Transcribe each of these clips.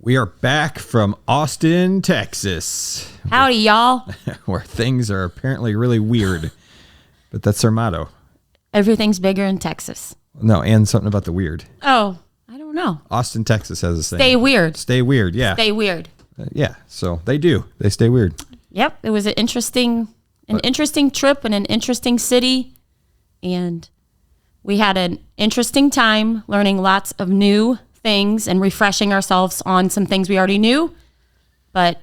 We are back from Austin, Texas. Howdy, y'all. Where things are apparently really weird. But that's our motto. Everything's bigger in Texas. No, and something about the weird. Oh, I don't know. Austin, Texas has a saying. Stay weird. Stay weird, yeah. Stay weird. Yeah, so they do. They stay weird. Yep, it was an interesting trip and an interesting city. And we had an interesting time learning lots of new things and refreshing ourselves on some things we already knew. But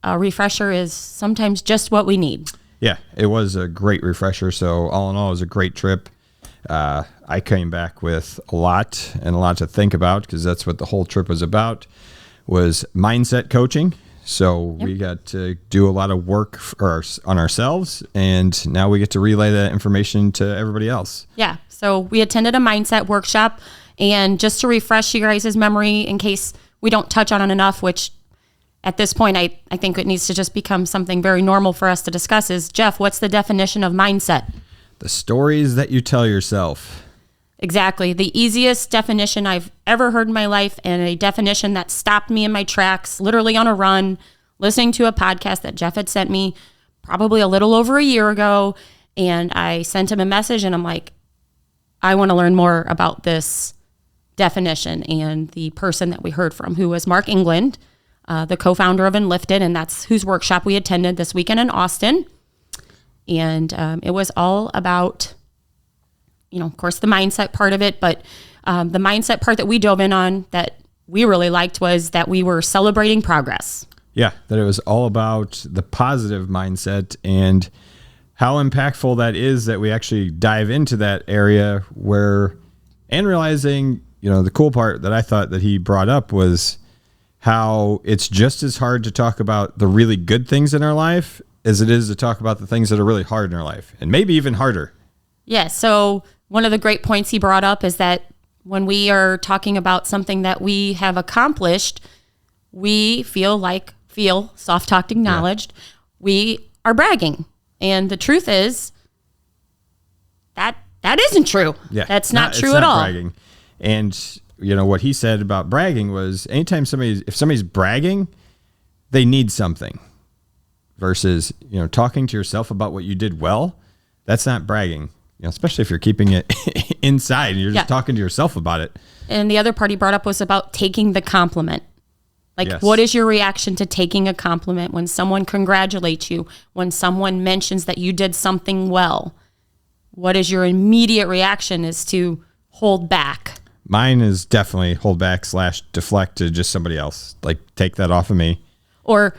a refresher is sometimes just what we need. Yeah, it was a great refresher. So all in all, it was a great trip. I came back with a lot to think about because that's what the whole trip was about, was mindset coaching. So we got to do a lot of work on ourselves, and now we get to relay that information to everybody else. Yeah, so we attended a mindset workshop, and just to refresh you guys' memory in case we don't touch on it enough, which at this point I think it needs to just become something very normal for us to discuss, is, Jeff, what's the definition of mindset? The stories that you tell yourself. Exactly. The easiest definition I've ever heard in my life, and a definition that stopped me in my tracks, literally on a run, listening to a podcast that Jeff had sent me probably a little over a year ago. And I sent him a message and I'm like, I want to learn more about this definition. And the person that we heard from, who was Mark England, the co-founder of Enlifted, and that's whose workshop we attended this weekend in Austin. And it was all about, of course, the mindset part of it, but the mindset part that we dove in on that we really liked was that we were celebrating progress. Yeah, that it was all about the positive mindset and how impactful that is, that we actually dive into that area and realizing, the cool part that I thought that he brought up was how it's just as hard to talk about the really good things in our life as it is to talk about the things that are really hard in our life, and maybe even harder. Yeah, so one of the great points he brought up is that when we are talking about something that we have accomplished, we feel soft talked, acknowledged, we are bragging. And the truth is that isn't true. Yeah, that's not true at all. Bragging. And what he said about bragging was, anytime if somebody's bragging, they need something. Versus, talking to yourself about what you did well, that's not bragging. Especially if you're keeping it inside and you're just talking to yourself about it. And the other part he brought up was about taking the compliment. What is your reaction to taking a compliment when someone congratulates you, when someone mentions that you did something well? What is your immediate reaction? Is to hold back? Mine is definitely hold back / deflect to just somebody else. Take that off of me. Or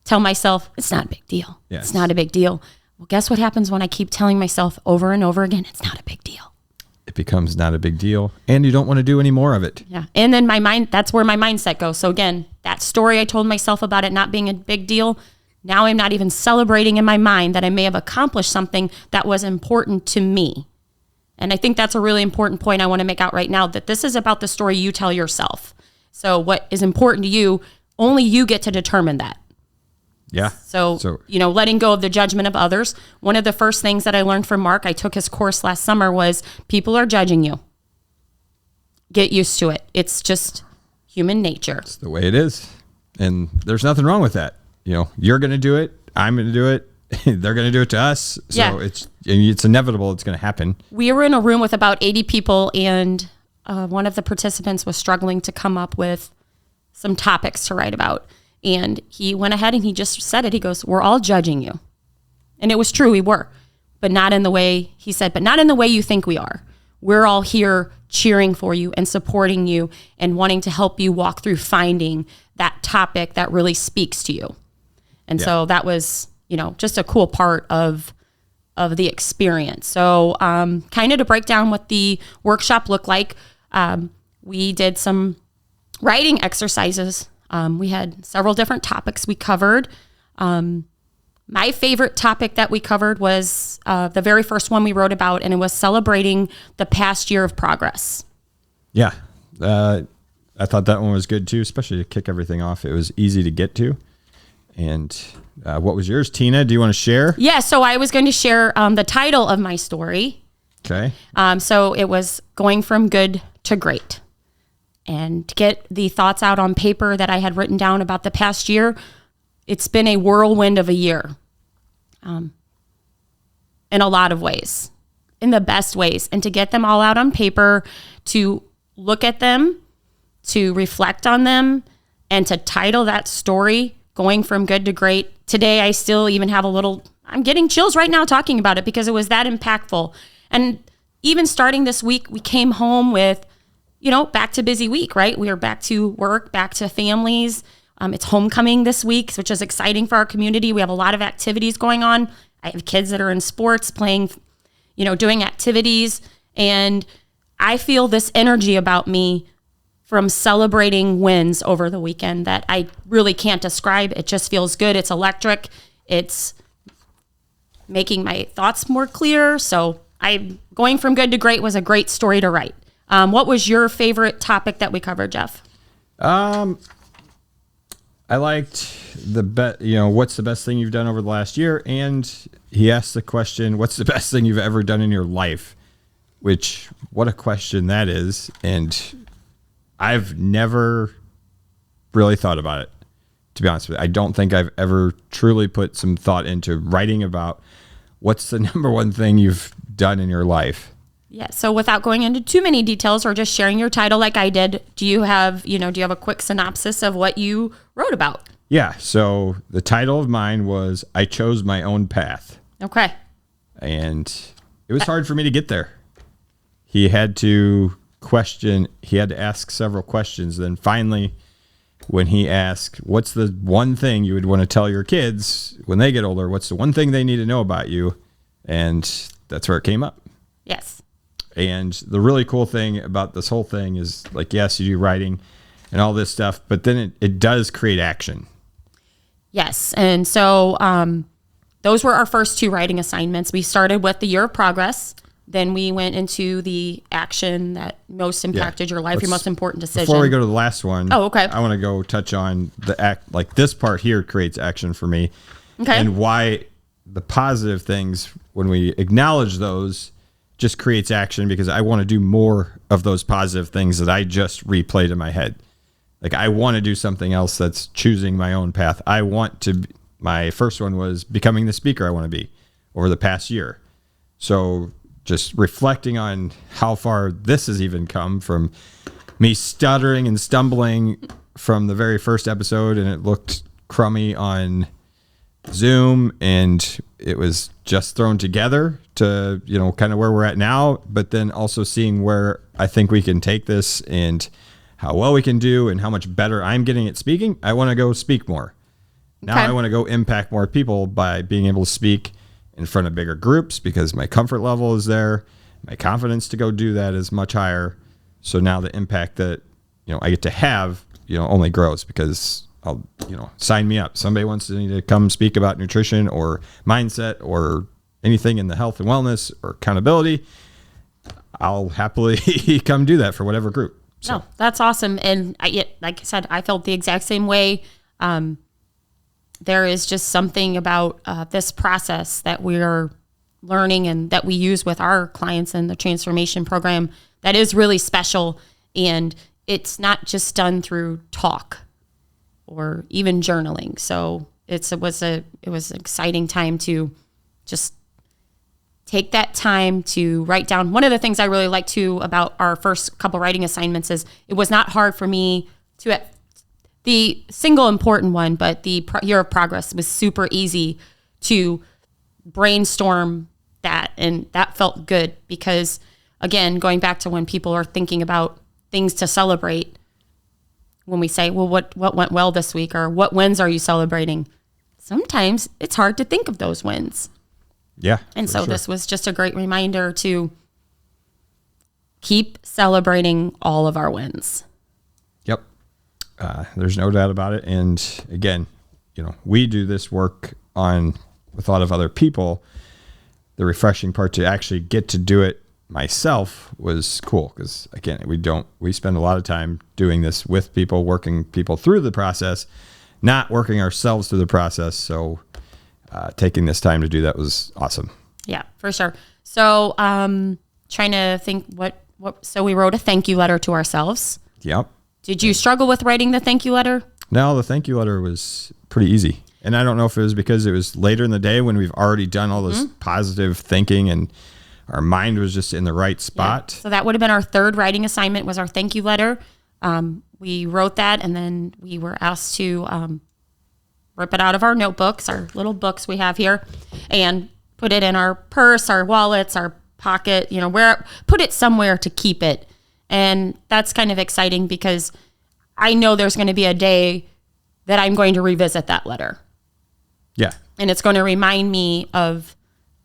tell myself, it's not a big deal. Yes. It's not a big deal. Well, guess what happens when I keep telling myself over and over again, it's not a big deal. It becomes not a big deal, and you don't want to do any more of it. Yeah. And then that's where my mindset goes. So again, that story I told myself about it not being a big deal, now I'm not even celebrating in my mind that I may have accomplished something that was important to me. And I think that's a really important point I want to make out right now, that this is about the story you tell yourself. So what is important to you, only you get to determine that. Yeah. So, letting go of the judgment of others. One of the first things that I learned from Mark, I took his course last summer, was people are judging you. Get used to it. It's just human nature. It's the way it is. And there's nothing wrong with that. You're going to do it. I'm going to do it. They're going to do it to us. So it's inevitable. It's going to happen. We were in a room with about 80 people, and one of the participants was struggling to come up with some topics to write about. And he went ahead and he just said it. He goes, we're all judging you. And it was true, we were. But not in the way, he said, but not in the way you think we are. We're all here cheering for you and supporting you and wanting to help you walk through finding that topic that really speaks to you. And so that was, just a cool part of the experience. So kind of to break down what the workshop looked like, we did some writing exercises. We had several different topics we covered. My favorite topic that we covered was the very first one we wrote about, and it was celebrating the past year of progress. Yeah. I thought that one was good too, especially to kick everything off. It was easy to get to. And what was yours, Tina? Do you want to share? Yeah, so I was going to share the title of my story. Okay. So it was Going from Good to Great. and to get the thoughts out on paper that I had written down about the past year. It's been a whirlwind of a year, in a lot of ways, in the best ways. And to get them all out on paper, to look at them, to reflect on them, and to title that story, Going from Good to Great. Today, I still even have I'm getting chills right now talking about it because it was that impactful. And even starting this week, we came home with, back to busy week, right? We are back to work, back to families. It's homecoming this week, which is exciting for our community. We have a lot of activities going on. I have kids that are in sports playing, doing activities. And I feel this energy about me from celebrating wins over the weekend that I really can't describe. It just feels good. It's electric. It's making my thoughts more clear. So Going from Good to Great was a great story to write. What was your favorite topic that we covered, Jeff? I liked what's the best thing you've done over the last year? And he asked the question, what's the best thing you've ever done in your life? Which, what a question that is. And I've never really thought about it, to be honest with you. I don't think I've ever truly put some thought into writing about what's the number one thing you've done in your life. Yeah. So without going into too many details or just sharing your title like I did, do you have a quick synopsis of what you wrote about? Yeah. So the title of mine was I Chose My Own Path. Okay. And it was hard for me to get there. He had to ask several questions. Then finally, when he asked, what's the one thing you would want to tell your kids when they get older? What's the one thing they need to know about you? And that's where it came up. Yes. And the really cool thing about this whole thing is, like, yes, you do writing and all this stuff, but then it does create action. Yes. And so those were our first two writing assignments. We started with the year of progress. Then we went into the action that most impacted your life, your most important decision. Before we go to the last one, okay. I want to go touch on the act. Like, this part here creates action for me. Okay. And why the positive things, when we acknowledge those, just creates action, because I want to do more of those positive things that I just replayed in my head. Like, I want to do something else that's choosing my own path. My first one was becoming the speaker I want to be over the past year. So just reflecting on how far this has even come, from me stuttering and stumbling from the very first episode, and it looked crummy on Zoom, and it was just thrown together to, kind of where we're at now, but then also seeing where I think we can take this and how well we can do and how much better I'm getting at speaking. I want to go speak more. Now I want to go impact more people by being able to speak in front of bigger groups, because my comfort level is there. My confidence to go do that is much higher. So now the impact that, I get to have, only grows, because I'll, sign me up. Somebody wants me to come speak about nutrition or mindset or anything in the health and wellness or accountability, I'll happily come do that for whatever group. So. No, that's awesome. And like I said, I felt the exact same way. There is just something about this process that we're learning and that we use with our clients in the transformation program that is really special. And it's not just done through talk or even journaling. So it was an exciting time to just take that time to write down. One of the things I really liked too about our first couple writing assignments is it was not hard for me to, the single important one, but the year of progress was super easy to brainstorm that. And that felt good because, again, going back to when people are thinking about things to celebrate, when we say, well, what went well this week, or what wins are you celebrating? Sometimes it's hard to think of those wins. Yeah. And so This was just a great reminder to keep celebrating all of our wins. Yep. There's no doubt about it. And again, we do this work with a lot of other people. The refreshing part to actually get to do it myself was cool, because again, we spend a lot of time doing this with people, working people through the process, not working ourselves through the process. So taking this time to do that was awesome. Yeah, for sure. So trying to think so we wrote a thank you letter to ourselves. Yep. Did you struggle with writing the thank you letter? No, the thank you letter was pretty easy. And I don't know if it was because it was later in the day when we've already done all this positive thinking and our mind was just in the right spot. Yeah. So that would have been our third writing assignment, was our thank you letter. We wrote that, and then we were asked to rip it out of our notebooks, our little books we have here, and put it in our purse, our wallets, our pocket, put it somewhere to keep it. And that's kind of exciting because I know there's going to be a day that I'm going to revisit that letter. Yeah. And it's going to remind me of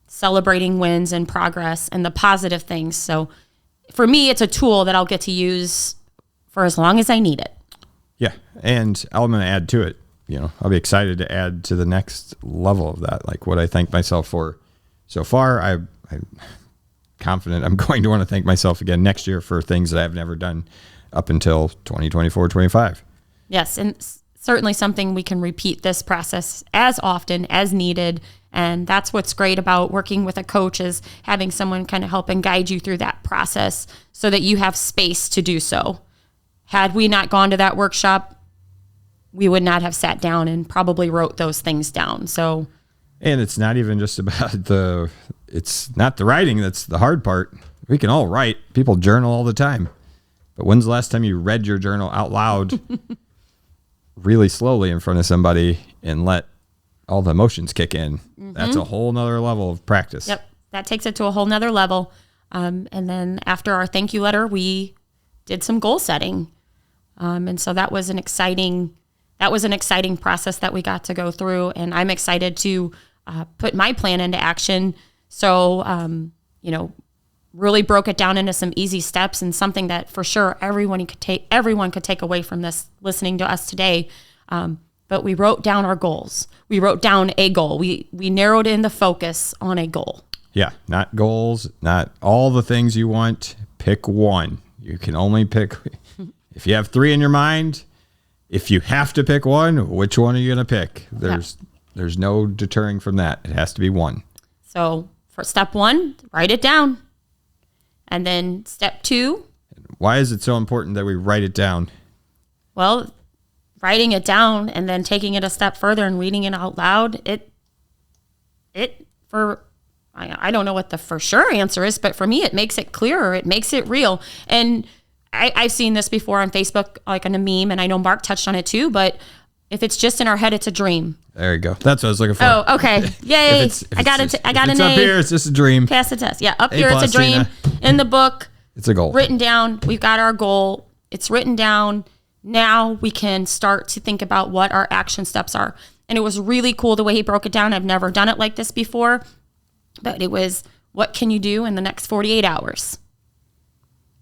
celebrating wins and progress and the positive things. So for me, it's a tool that I'll get to use for as long as I need it. Yeah. And I'm going to add to it. I'll be excited to add to the next level of that. Like what I thank myself for so far, I'm confident I'm going to want to thank myself again next year for things that I've never done up until 2024, 25. Yes. And certainly something we can repeat this process as often as needed. And that's what's great about working with a coach, is having someone kind of help and guide you through that process so that you have space to do so. Had we not gone to that workshop, we would not have sat down and probably wrote those things down. So, and it's not even just about it's not the writing that's the hard part. We can all write. People journal all the time. But when's the last time you read your journal out loud really slowly in front of somebody and let all the emotions kick in? That's a whole nother level of practice. Yep. That takes it to a whole nother level. And then after our thank you letter, we did some goal setting. And so that was an exciting process that we got to go through. And I'm excited to put my plan into action. So, really broke it down into some easy steps and something that for sure everyone could take away from this listening to us today. But we wrote down our goals. We wrote down a goal. We narrowed in the focus on a goal. Yeah. Not goals, not all the things you want. Pick one. You can only pick. If you have three in your mind, if you have to pick one, which one are you going to pick? There's no deterring from that. It has to be one. So for step one, write it down. And then step two. Why is it so important that we write it down? Well, writing it down and then taking it a step further and reading it out loud, I don't know what the for sure answer is, but for me, it makes it clearer. It makes it real. And I've seen this before on Facebook, like on a meme, and I know Mark touched on it too, but if it's just in our head, it's a dream. There you go. That's what I was looking for. Oh, okay. Yay. I got an A. It's up here, it's just a dream. Pass the test. Yeah, up here, it's a dream. In the book, it's a goal. Written down. We've got our goal. It's written down. Now we can start to think about what our action steps are. And it was really cool the way he broke it down. I've never done it like this before, but it was, what can you do in the next 48 hours?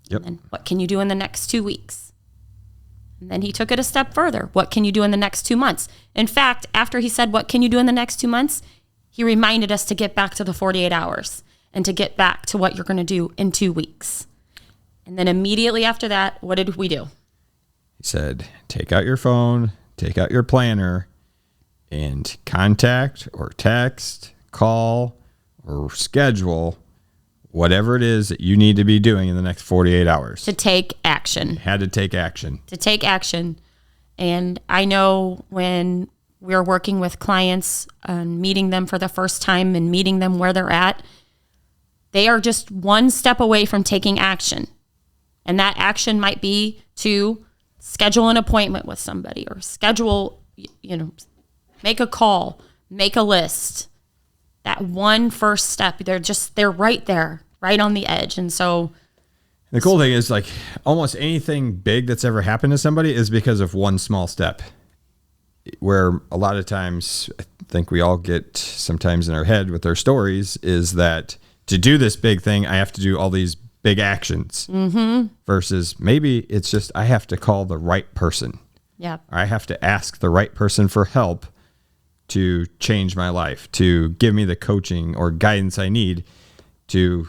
Yep. And then what can you do in the next 2 weeks? And then he took it a step further. What can you do in the next 2 months? In fact, after he said, what can you do in the next 2 months? He reminded us to get back to the 48 hours and to get back to what you're going to do in 2 weeks. And then immediately after that, what did we do? He said, take out your phone, take out your planner, and contact or text, call, or schedule whatever it is that you need to be doing in the next 48 hours. To take action. Had to take action. To take action. And I know when we're working with clients and meeting them for the first time and meeting them where they're at, they are just one step away from taking action. And that action might be to schedule an appointment with somebody or make a call, make a list. That one first step, they're right there, right on the edge. And so the cool thing is, like, almost anything big that's ever happened to somebody is because of one small step. Where a lot of times, I think we all get sometimes in our head with our stories, is that to do this big thing, I have to do all these big actions. Versus maybe it's just I have to call the right person. Yeah. Or I have to ask the right person for help to change my life, to give me the coaching or guidance I need to,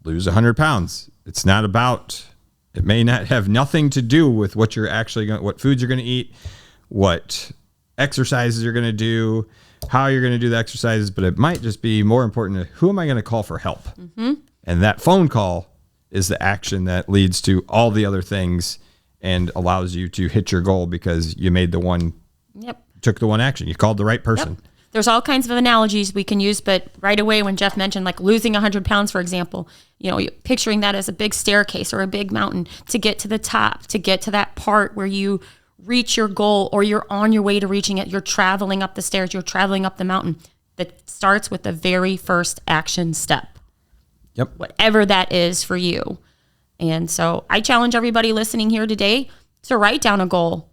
lose 100 pounds. It's not about, it may not have nothing to do with what you're actually going, what foods you're going to eat, what exercises you're going to do, how you're going to do the exercises, but it might just be more important to who am I going to call for help? And that phone call is the action that leads to all the other things and allows you to hit your goal because you made the one, took the one action. You called the right person. Yep. There's all kinds of analogies we can use, but right away when Jeff mentioned like losing 100 pounds, for example, picturing that as a big staircase or a big mountain to get to the top, to get to that part where you reach your goal or you're on your way to reaching it. You're traveling up the stairs, you're traveling up the mountain. That starts with the very first action step. Yep. Whatever that is for you. And so I challenge everybody listening here today to write down a goal.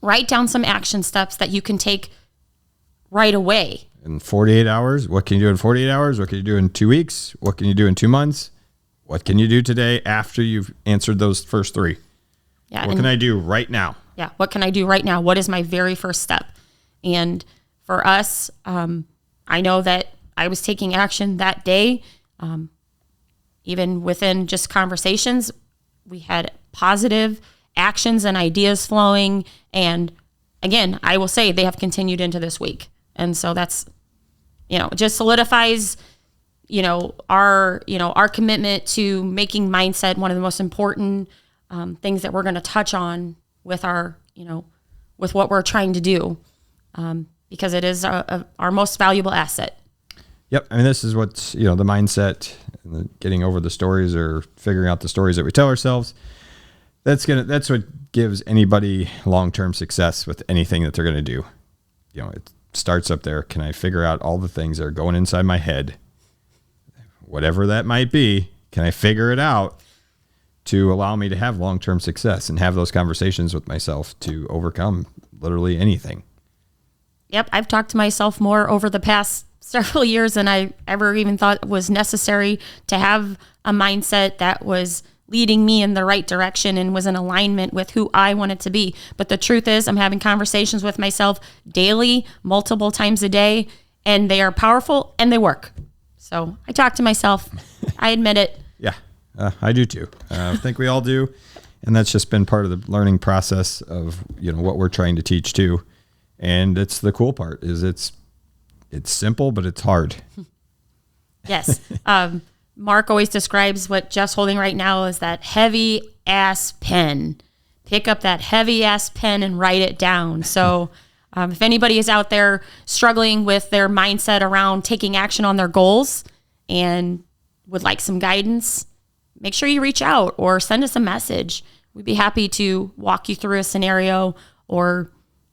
Write down some action steps that you can take right away. In 48 hours, what can you do in 48 hours? What can you do in 2 weeks? What can you do in 2 months? What can you do today after you've answered those first three? Yeah. What can I do right now? Yeah. What can I do right now? What is my very first step? And for us, I know that I was taking action that day. Even within just conversations, we had positive actions and ideas flowing. And again, I will say they have continued into this week. And so that's, it just solidifies, our commitment to making mindset one of the most important things that we're going to touch on with our, with what we're trying to do, because it is our most valuable asset. Yep. I mean, this is what's, the mindset and getting over the stories or figuring out the stories that we tell ourselves. That's what gives anybody long-term success with anything that they're going to do. It starts up there. Can I figure out all the things that are going inside my head? Whatever that might be, can I figure it out to allow me to have long-term success and have those conversations with myself to overcome literally anything? Yep. I've talked to myself more over the past several years than I ever even thought was necessary to have a mindset that was leading me in the right direction and was in alignment with who I wanted to be. But the truth is, I'm having conversations with myself daily, multiple times a day, and they are powerful and they work. So I talk to myself. I admit it. Yeah, I do too. I think we all do. And that's just been part of the learning process of, what we're trying to teach too. And it's the cool part is it's simple, but it's hard. Yes. Mark always describes what Jeff's holding right now as that heavy ass pen. Pick up that heavy ass pen and write it down. So if anybody is out there struggling with their mindset around taking action on their goals and would like some guidance, make sure you reach out or send us a message. We'd be happy to walk you through a scenario or,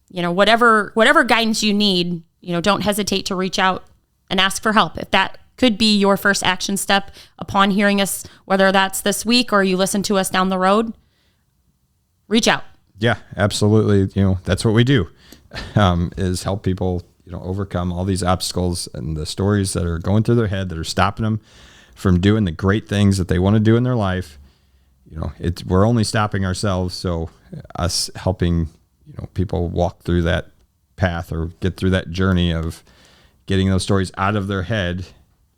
whatever guidance you need. Don't hesitate to reach out and ask for help. If that could be your first action step upon hearing us, whether that's this week or you listen to us down the road, reach out. Yeah, absolutely. That's what we do, is help people, overcome all these obstacles and the stories that are going through their head that are stopping them from doing the great things that they want to do in their life. We're only stopping ourselves. So us helping, people walk through that path or get through that journey of getting those stories out of their head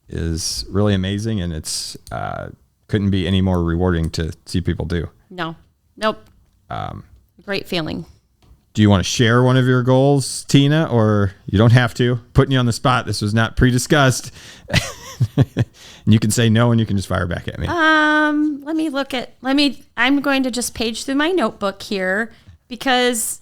is really amazing. And it's, couldn't be any more rewarding to see people do. No, nope. Great feeling. Do you want to share one of your goals, Tina, or you don't have to? Putting you on the spot. This was not pre-discussed. And you can say no, and you can just fire back at me. I'm going to just page through my notebook here because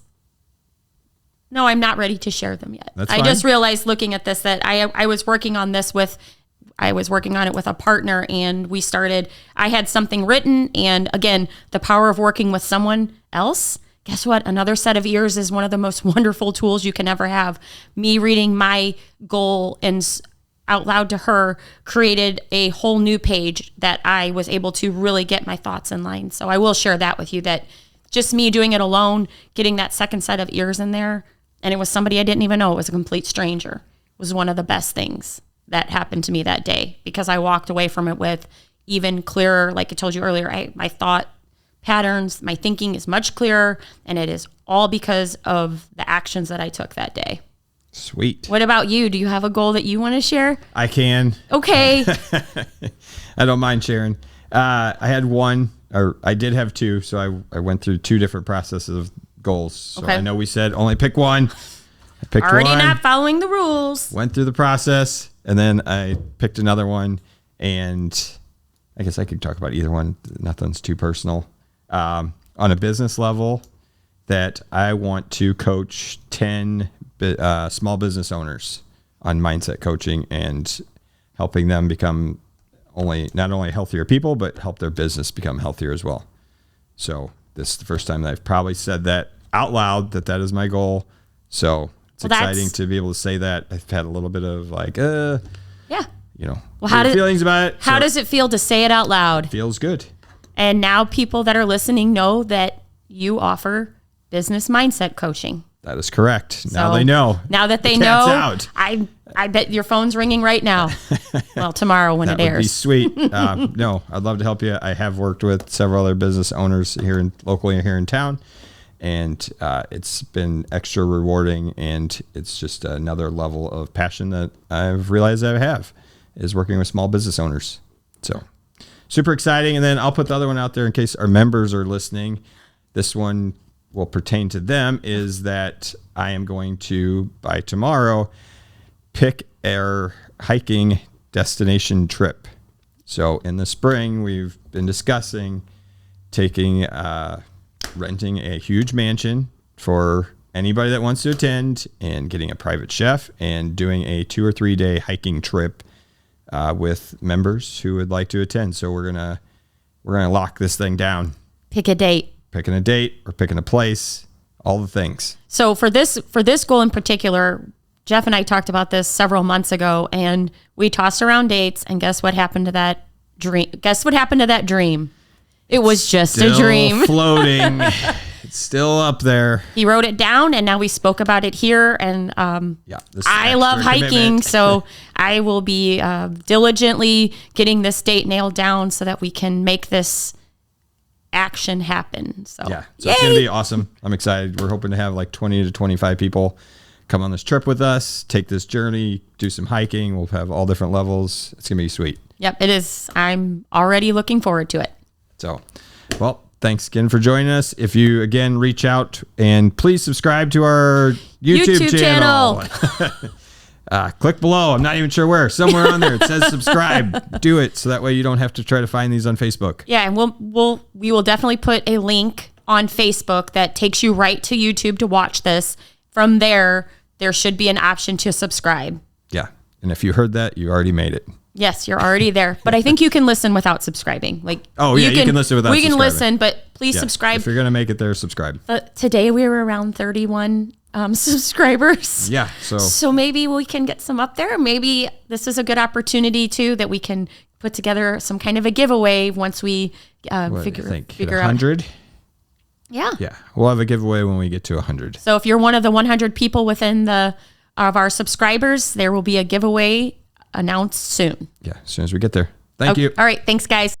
no, I'm not ready to share them yet. That's fine. I just realized looking at this that I was working on it with a partner, and I had something written, and again, the power of working with someone else. Guess what? Another set of ears is one of the most wonderful tools you can ever have. Me reading my goal and out loud to her created a whole new page that I was able to really get my thoughts in line. So I will share that with you, that just me doing it alone, getting that second set of ears in there, and it was somebody I didn't even know. It was a complete stranger. Was one of the best things that happened to me that day, because I walked away from it with even clearer, like I told you earlier, my thought patterns, my thinking is much clearer, and it is all because of the actions that I took that day. Sweet. What about you? Do you have a goal that you want to share? I can. Okay. I don't mind sharing. I had one, or I did have two, so I went through two different processes of goals. So okay. I know we said only pick one. I picked Already one, not following the rules. Went through the process, and then I picked another one, and I guess I could talk about either one. Nothing's too personal. On a business level, that I want to coach 10 small business owners on mindset coaching and helping them become not only healthier people, but help their business become healthier as well. So this is the first time that I've probably said that out loud, that is my goal. So it's exciting to be able to say that. I've had a little bit of like, feelings about it. How does it feel to say it out loud? Feels good. And now people that are listening know that you offer business mindset coaching. That is correct. Now they know. Now that they know, out. I bet your phone's ringing right now. Well, tomorrow when it airs. That would be sweet. No, I'd love to help you. I have worked with several other business owners locally here in town, and it's been extra rewarding, and it's just another level of passion that I've realized I have is working with small business owners. So super exciting. And then I'll put the other one out there in case our members are listening. This one will pertain to them, is that I am going to, by tomorrow, pick our hiking destination trip. So in the spring, we've been discussing renting a huge mansion for anybody that wants to attend and getting a private chef and doing a 2 or 3 day hiking trip with members who would like to attend. So we're gonna lock this thing down. Pick a date. Picking a date or picking a place, all the things. So for this goal in particular, Jeff and I talked about this several months ago, and we tossed around dates, and guess what happened to that dream? It was just a dream. Floating. It's still up there. He wrote it down, and now we spoke about it here. And I love hiking, so I will be diligently getting this date nailed down so that we can make this action happen. So it's gonna be awesome. I'm excited. We're hoping to have like 20 to 25 people come on this trip with us, take this journey, do some hiking. We'll have all different levels. It's gonna be sweet. Yep, it is. I'm already looking forward to it. So, well, thanks again for joining us. If you again reach out, and please subscribe to our YouTube channel. Click below. I'm not even sure where. Somewhere on there it says subscribe. Do it so that way you don't have to try to find these on Facebook. Yeah, and we will definitely put a link on Facebook that takes you right to YouTube to watch this. From there should be an option to subscribe. Yeah, and if you heard that, you already made it. Yes, you're already there. But I think you can listen without subscribing. You can listen without subscribing. We can listen, but please subscribe. If you're going to make it there, subscribe. Today we were around 31 subscribers. Yeah. So maybe we can get some up there. Maybe this is a good opportunity too, that we can put together some kind of a giveaway once we figure 100? Yeah. Yeah. We'll have a giveaway when we get to 100. So if you're one of the 100 people within of our subscribers, there will be a giveaway announced soon. Yeah. As soon as we get there. Thank you. All right. Thanks, guys.